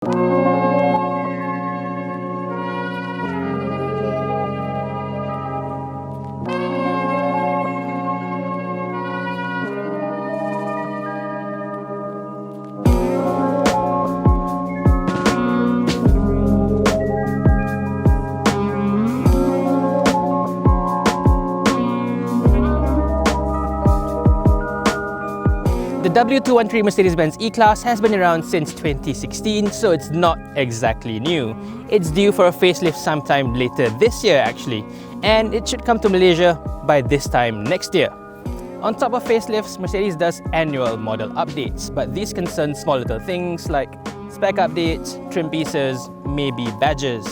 The W213 Mercedes-Benz E-Class has been around since 2016, so it's not exactly new. It's due for a facelift sometime later this year actually, and it should come to Malaysia by this time next year. On top of facelifts, Mercedes does annual model updates, but these concern small little things like spec updates, trim pieces, maybe badges.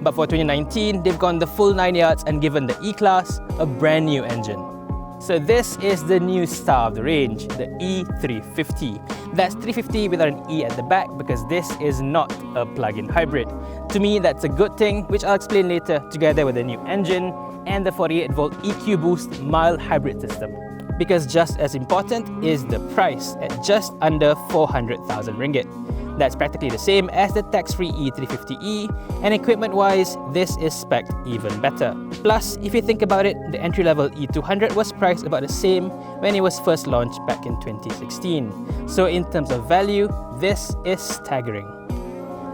But for 2019, they've gone the full 9 yards and given the E-Class a brand new engine. So this is the new star of the range, the E350. That's 350 without an E at the back because this is not a plug-in hybrid. To me, that's a good thing, which I'll explain later, together with the new engine and the 48-volt EQ Boost mild hybrid system. Because just as important is the price at just under 400,000 ringgit. That's practically the same as the tax-free E350e, and equipment-wise, this is spec'd even better. Plus, if you think about it, the entry-level E200 was priced about the same when it was first launched back in 2016. So in terms of value, this is staggering.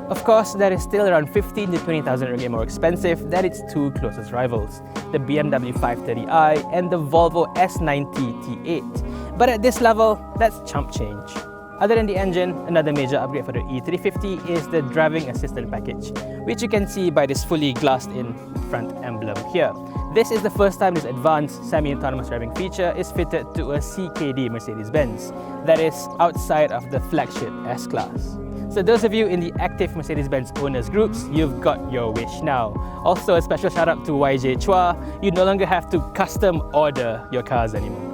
Of course, that is still around 15 to 20,000 ringgit more expensive than its two closest rivals, the BMW 530i and the Volvo S90 T8. But at this level, that's chump change. Other than the engine, another major upgrade for the E350 is the driving assistant package, which you can see by this fully glassed-in front emblem here. This is the first time this advanced semi-autonomous driving feature is fitted to a CKD Mercedes-Benz, that is outside of the flagship S-Class. So those of you in the active Mercedes-Benz owners groups, you've got your wish now. Also a special shout out to YJ Chua, you no longer have to custom order your cars anymore.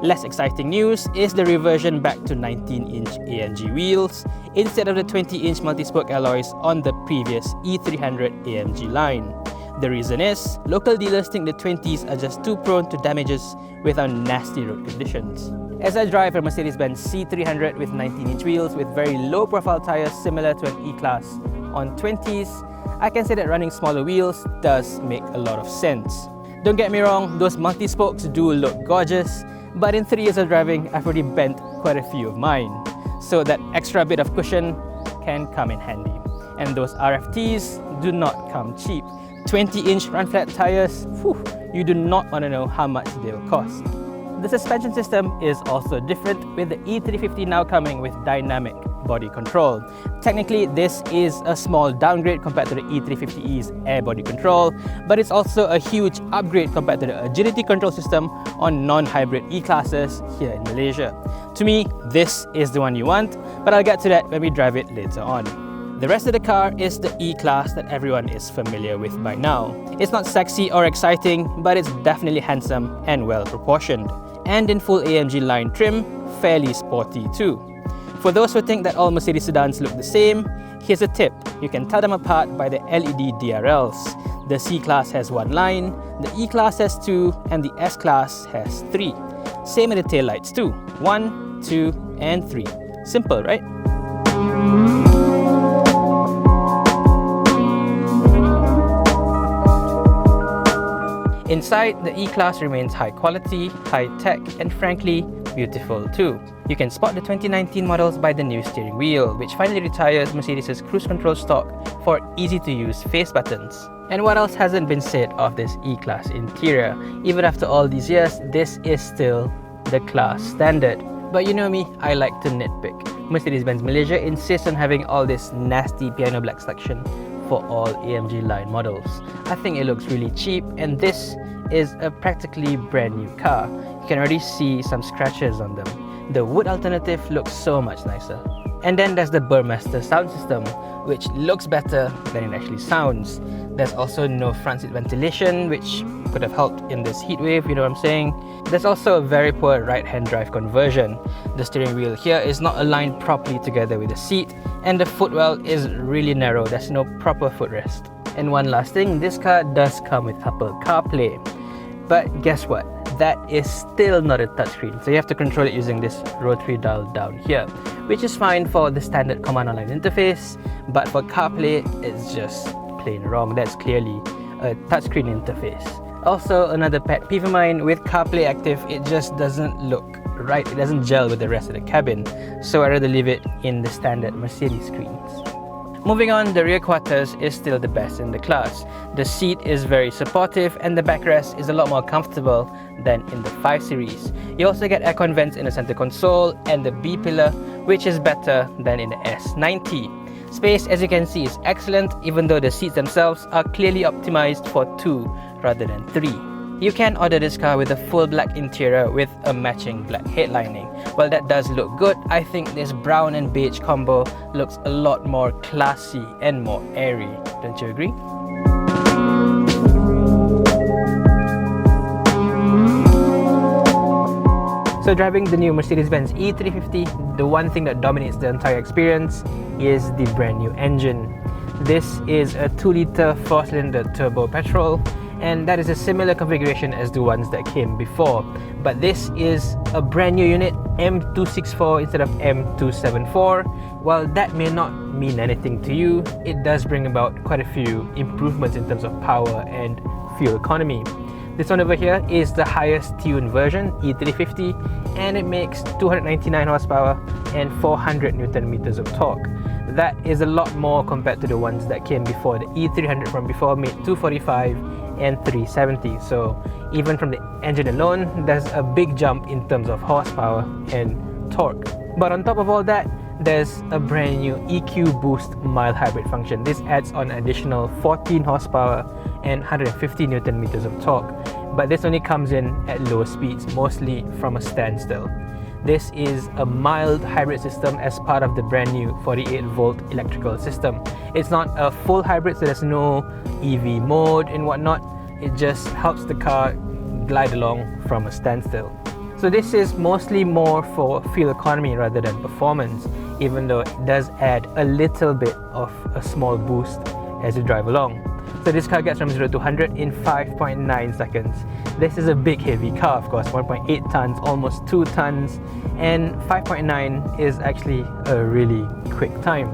Less exciting news is the reversion back to 19-inch AMG wheels instead of the 20-inch multi-spoke alloys on the previous E300 AMG line. The reason is, local dealers think the 20s are just too prone to damages without nasty road conditions. As I drive a Mercedes-Benz C300 with 19-inch wheels with very low-profile tyres similar to an E-Class on 20s, I can say that running smaller wheels does make a lot of sense. Don't get me wrong, those multi-spokes do look gorgeous, but in 3 years of driving, I've already bent quite a few of mine. So that extra bit of cushion can come in handy. And those RFTs do not come cheap. 20-inch run-flat tyres, you do not want to know how much they will cost. The suspension system is also different, with the E350 now coming with dynamic body control. Technically, this is a small downgrade compared to the E350e's air body control, but it's also a huge upgrade compared to the agility control system on non-hybrid E-classes here in Malaysia. To me, this is the one you want, but I'll get to that when we drive it later on. The rest of the car is the E-Class that everyone is familiar with by now. It's not sexy or exciting, but it's definitely handsome and well proportioned. And in full AMG line trim, fairly sporty too. For those who think that all Mercedes sedans look the same, here's a tip. You can tell them apart by the LED DRLs. The C-Class has 1 line, the E-Class has 2, and the S-Class has 3. Same with the taillights too. 1, 2, and 3. Simple, right? Inside, the E-Class remains high quality, high tech, and frankly, beautiful too. You can spot the 2019 models by the new steering wheel, which finally retires Mercedes' cruise control stock for easy-to-use face buttons. And what else hasn't been said of this E-Class interior? Even after all these years, this is still the class standard. But you know me, I like to nitpick. Mercedes-Benz Malaysia insists on having all this nasty piano black selection for all AMG line models. I think it looks really cheap, and this is a practically brand new car. You can already see some scratches on them. The wood alternative looks so much nicer. And then there's the Burmester sound system, which looks better than it actually sounds. There's also no front seat ventilation, which could have helped in this heat wave, you know what I'm saying? There's also a very poor right-hand drive conversion. The steering wheel here is not aligned properly together with the seat, and the footwell is really narrow. There's no proper footrest. And one last thing, this car does come with Apple Carplay. But guess what? That is still not a touchscreen, so you have to control it using this rotary dial down here, which is fine for the standard command line interface, but for CarPlay it's just plain wrong. That's clearly a touchscreen interface. Also, another pet peeve of mine, with CarPlay active, it just doesn't look right. It doesn't gel with the rest of the cabin, so I'd rather leave it in the standard Mercedes screens. Moving on, the rear quarters is still the best in the class. The seat is very supportive and the backrest is a lot more comfortable than in the 5 Series. You also get aircon vents in the center console and the B pillar, which is better than in the S90. Space, as you can see, is excellent, even though the seats themselves are clearly optimized for 2 rather than 3. You can order this car with a full black interior with a matching black headlining. While that does look good, I think this brown and beige combo looks a lot more classy and more airy. Don't you agree? So driving the new Mercedes-Benz E350, the one thing that dominates the entire experience is the brand new engine. This is a 2-litre 4-cylinder turbo petrol, and that is a similar configuration as the ones that came before. But this is a brand new unit, M264 instead of M274. While that may not mean anything to you, it does bring about quite a few improvements in terms of power and fuel economy. This one over here is the highest tuned version, E350, and it makes 299 horsepower and 400 Newton meters of torque. That is a lot more compared to the ones that came before. The E300 from before made 245 and 370, so even from the engine alone, there's a big jump in terms of horsepower and torque. But on top of all that, there's a brand new EQ Boost mild hybrid function. This adds on additional 14 horsepower and 150 Newton meters of torque, but this only comes in at lower speeds, mostly from a standstill. This is a mild hybrid system as part of the brand new 48-volt electrical system. It's not a full hybrid, so there's no EV mode and whatnot. It just helps the car glide along from a standstill. So this is mostly more for fuel economy rather than performance, even though it does add a little bit of a small boost as you drive along. So this car gets from 0 to 100 in 5.9 seconds. This is a big heavy car, of course, 1.8 tons, almost 2 tons, and 5.9 is actually a really quick time.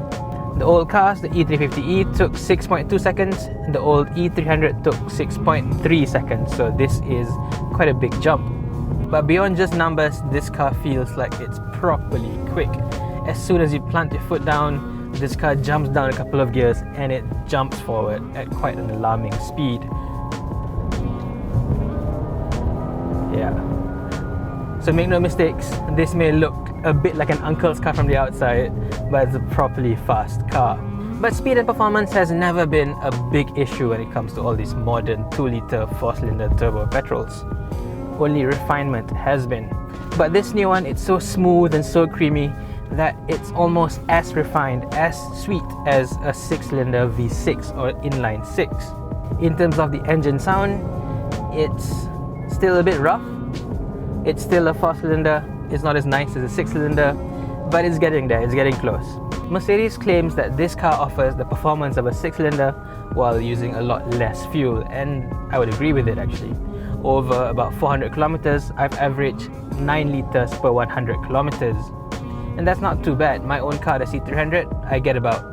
The old cars, the E350e, took 6.2 seconds, the old E300 took 6.3 seconds, so this is quite a big jump. But beyond just numbers, this car feels like it's properly quick. As soon as you plant your foot down, this car jumps down a couple of gears and it jumps forward at quite an alarming speed. Yeah. So make no mistakes, this may look a bit like an uncle's car from the outside, but it's a properly fast car. But speed and performance has never been a big issue when it comes to all these modern 2-litre 4-cylinder turbo petrols. Only Refinement has been. But this new one, it's so smooth and so creamy that it's almost as refined, as sweet as a 6-cylinder V6 or inline 6. In terms of the engine sound, it's still a bit rough. It's still a 4-cylinder, it's not as nice as a 6-cylinder, but it's getting there, it's getting close. Mercedes claims that this car offers the performance of a 6-cylinder while using a lot less fuel, and I would agree with it actually. Over about 400 kilometers, I've averaged 9 liters per 100 kilometers. And that's not too bad. My own car, the C300, I get about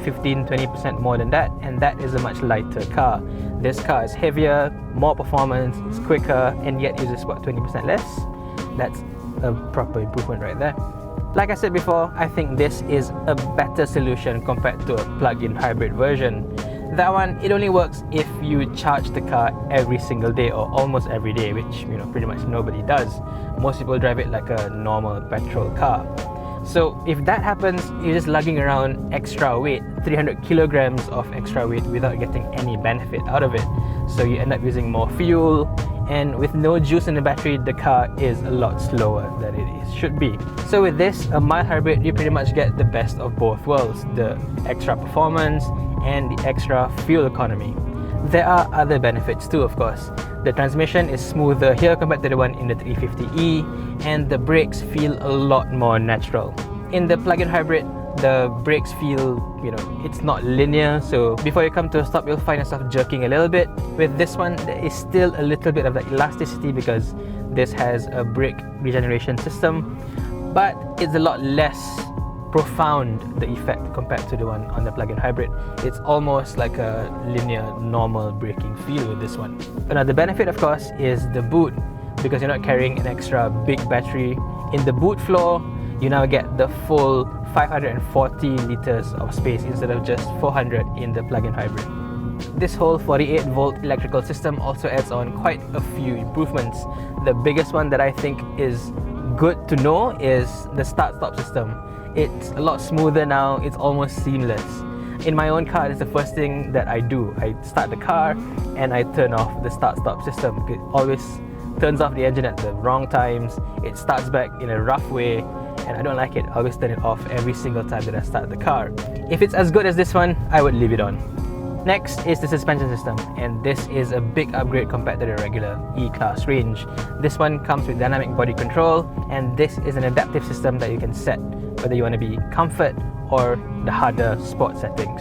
15-20% more than that, and that is a much lighter car. This car is heavier, more performance, it's quicker, and yet uses about 20% less. That's a proper improvement right there. Like I said before, I think this is a better solution compared to a plug-in hybrid version. That one, it only works if you charge the car every single day or almost every day, which pretty much nobody does. Most people drive it like a normal petrol car. So if that happens, you're just lugging around extra weight, 300 kilograms of extra weight without getting any benefit out of it. So you end up using more fuel, and with no juice in the battery, the car is a lot slower than it should be. So with this, a mild hybrid, you pretty much get the best of both worlds, the extra performance and the extra fuel economy. There are other benefits too, of course. The transmission is smoother here compared to the one in the 350e, and the brakes feel a lot more natural. In the plug-in hybrid, The brakes feel, it's not linear, so before you come to a stop, you'll find yourself jerking a little bit. With this one, there is still a little bit of that elasticity because this has a brake regeneration system, but it's a lot less profound, the effect, compared to the one on the plug-in hybrid. It's almost like a linear, normal braking feel with this one. Another benefit, of course, is the boot, because you're not carrying an extra big battery. In the boot floor, you now get the full 540 liters of space instead of just 400 in the plug-in hybrid. This whole 48-volt electrical system also adds on quite a few improvements. The biggest one that I think is good to know is the start-stop system. It's a lot smoother now, it's almost seamless. In my own car, it's the first thing that I do. I start the car and I turn off the start-stop system. It always turns off the engine at the wrong times, it starts back in a rough way, and I don't like it. I always turn it off every single time that I start the car. If it's as good as this one, I would leave it on. Next is the suspension system, and this is a big upgrade compared to the regular E-Class range. This one comes with dynamic body control, and this is an adaptive system that you can set whether you want to be comfort or the harder sport settings.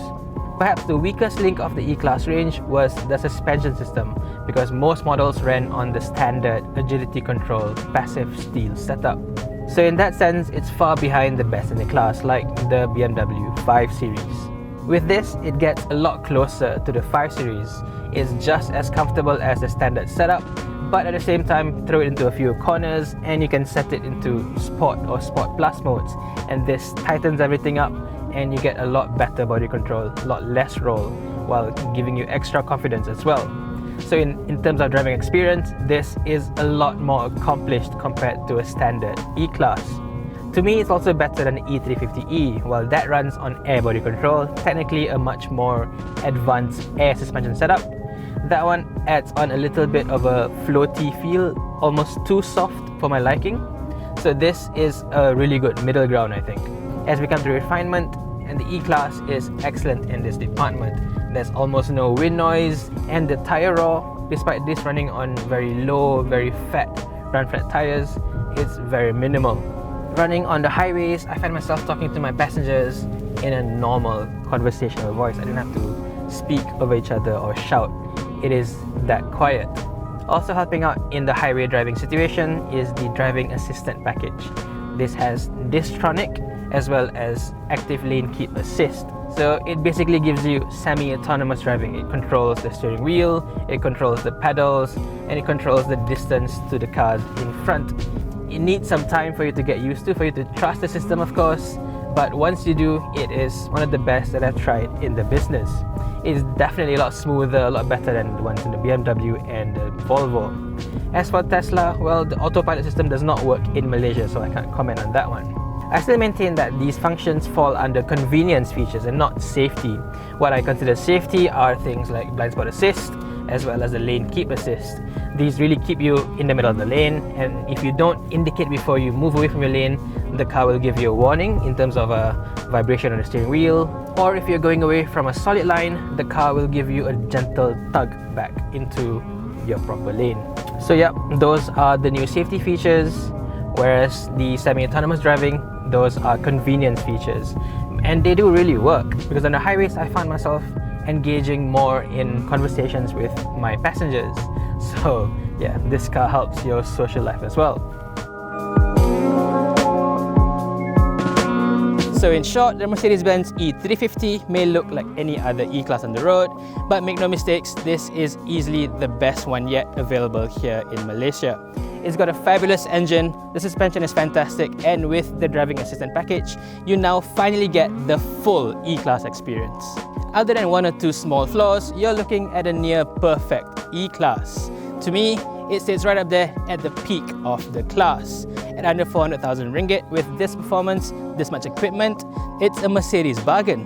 Perhaps the weakest link of the E-Class range was the suspension system, because most models ran on the standard agility control passive steel setup. So in that sense, it's far behind the best in the class, like the BMW 5 Series. With this, it gets a lot closer to the 5 Series. It's just as comfortable as the standard setup, but at the same time, throw it into a few corners and you can set it into Sport or Sport Plus modes, and this tightens everything up and you get a lot better body control, a lot less roll, while giving you extra confidence as well. So in terms of driving experience, this is a lot more accomplished compared to a standard E-Class. To me, it's also better than the E350e. While that runs on air body control, technically a much more advanced air suspension setup, that one adds on a little bit of a floaty feel, almost too soft for my liking. So this is a really good middle ground, I think. As we come to Refinement, and the E-Class is excellent in this department. There's almost no wind noise, and the tire roar, despite this running on very low, very fat run-flat tires, it's very minimal. Running on the highways, I find myself talking to my passengers in a normal conversational voice. I don't have to speak over each other or shout. It is that quiet. Also helping out in the highway driving situation is the driving assistant package. This has Distronic as well as active lane keep assist. So it basically gives you semi-autonomous driving. It controls the steering wheel, it controls the pedals, and it controls the distance to the cars in front. It needs some time for you to get used to, for you to trust the system, of course, but once you do, it is one of the best that I've tried in the business. It's definitely a lot smoother, a lot better than the ones in the BMW and the Volvo. As for Tesla, well, the autopilot system does not work in Malaysia, so I can't comment on that one. I still maintain that these functions fall under convenience features and not safety. What I consider safety are things like blind spot assist, as well as the lane keep assist. These really keep you in the middle of the lane, and if you don't indicate before you move away from your lane, the car will give you a warning in terms of a vibration on the steering wheel, or if you're going away from a solid line, the car will give you a gentle tug back into your proper lane. So yep, those are the new safety features, whereas the semi-autonomous driving, those are convenience features. And they do really work, because on the highways I found myself engaging more in conversations with my passengers. So yeah, this car helps your social life as well. So in short, the Mercedes-Benz E350 may look like any other E-Class on the road, but make no mistakes, this is easily the best one yet available here in Malaysia. It's got a fabulous engine, the suspension is fantastic, and with the driving assistant package, you now finally get the full E-Class experience. Other than one or two small flaws, you're looking at a near perfect E-Class. To me, it sits right up there at the peak of the class. At under 400,000 ringgit with this performance, this much equipment, it's a Mercedes bargain.